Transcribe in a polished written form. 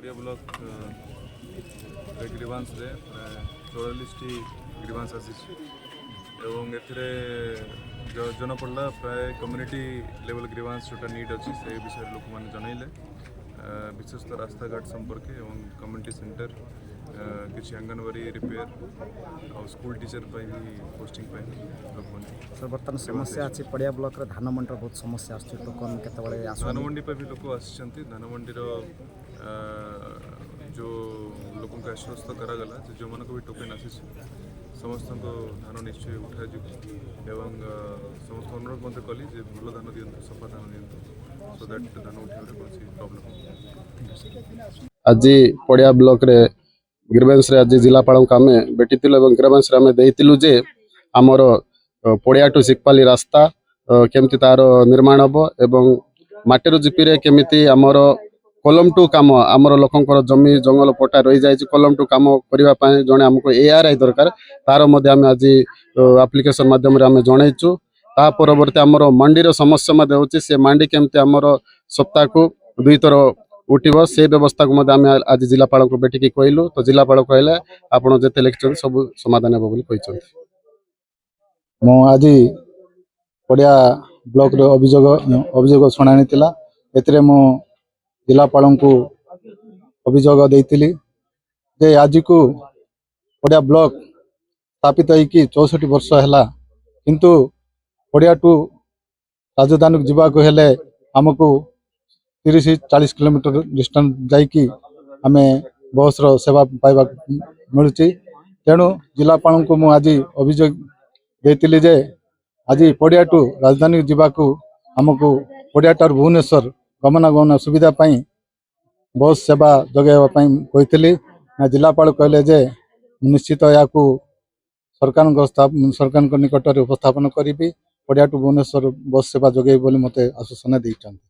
पड़िया block grievance रे प्राय 44टी ग्रीवांस आसी एवं एथिरे जन पड़ला प्राय कम्युनिटी लेवल ग्रीवांस जोटा नीड अच्छी से विषय लोक मैंने जनइले विशेषतः रास्ता घाट संपर्क एवं कम्युनिटी सेंटर किसी आंगनवाड़ी रिपेयर और स्कूल टीचर भी पोस्टिंग लोक सर बर्तमान समस्या अच्छी पड़िया ब्लॉक रे धान मंडी बहुत समस्या टोकन केतबळे धान मंडी पे भी लोक आसी धान मंडीर जो लोक आश्वस्त करागला जो मन को भी टोकन आसी समस्त धान निश्चय उठा एवं समस्त अनुरोध मत कली भल धान दिंतु सफा धान दिंतु सो दैट धान उठे कौन प्रॉब्लम आज पड़िया ब्लॉक रे ग्रीवेंस रे आज जिलापाल को आम भेटी ग्रीवेंस आम देलु जे आमर पड़िया टू सिकपाली रास्ता केमती तार निर्माण हम एवं माटीर जीपी केमिति आमर कलम टू काम आमर लोकंकर जमी जंगल पट्टा रही जाए कलम टू काम करने जड़े आमको ARI दरकार तार आज एप्लिकेशन मध्यम आम जनइचु ता परवर्ती आमर मंडीर समस्या होची से मंडी केमती आमर सप्ताह को 2 थर उठिबो से व्यवस्था को आम आज जिलापाल को बैठिकी कहलु तो जिलापाल कहले आपण जेते लिखिछन सब समाधान हेबो बोली कहिछन मो आज पड़िया ब्लॉक रे अभियोग शुणानी थिला एतरे मो जिलापाल को अभियोग देइतिली जे आज को पड़िया ब्लॉक स्थापित होइकी 64 वर्ष हैला किंतु पड़िया टू राजधानी जीवा को हेले हमको 30-40 किलोमीटर डिस्टेंस जाइकी आम बस रो सेवा पाइबा मिलूँ तेणु जिलापाल को मु आज अभियोग देइतिली जे आज पड़िया टू राजधानी जीवा को हमको पड़िया टार भुवनेश्वर गमनागमन सुविधा पाई बस सेवा जगैवा कही जिलापाल कहले जे निश्चित या सरकार निकट में उपस्थापन करी पड़िया टू भुवनेश्वर बस सेवा जगै बोली मते आश्वासन देइछन्ति।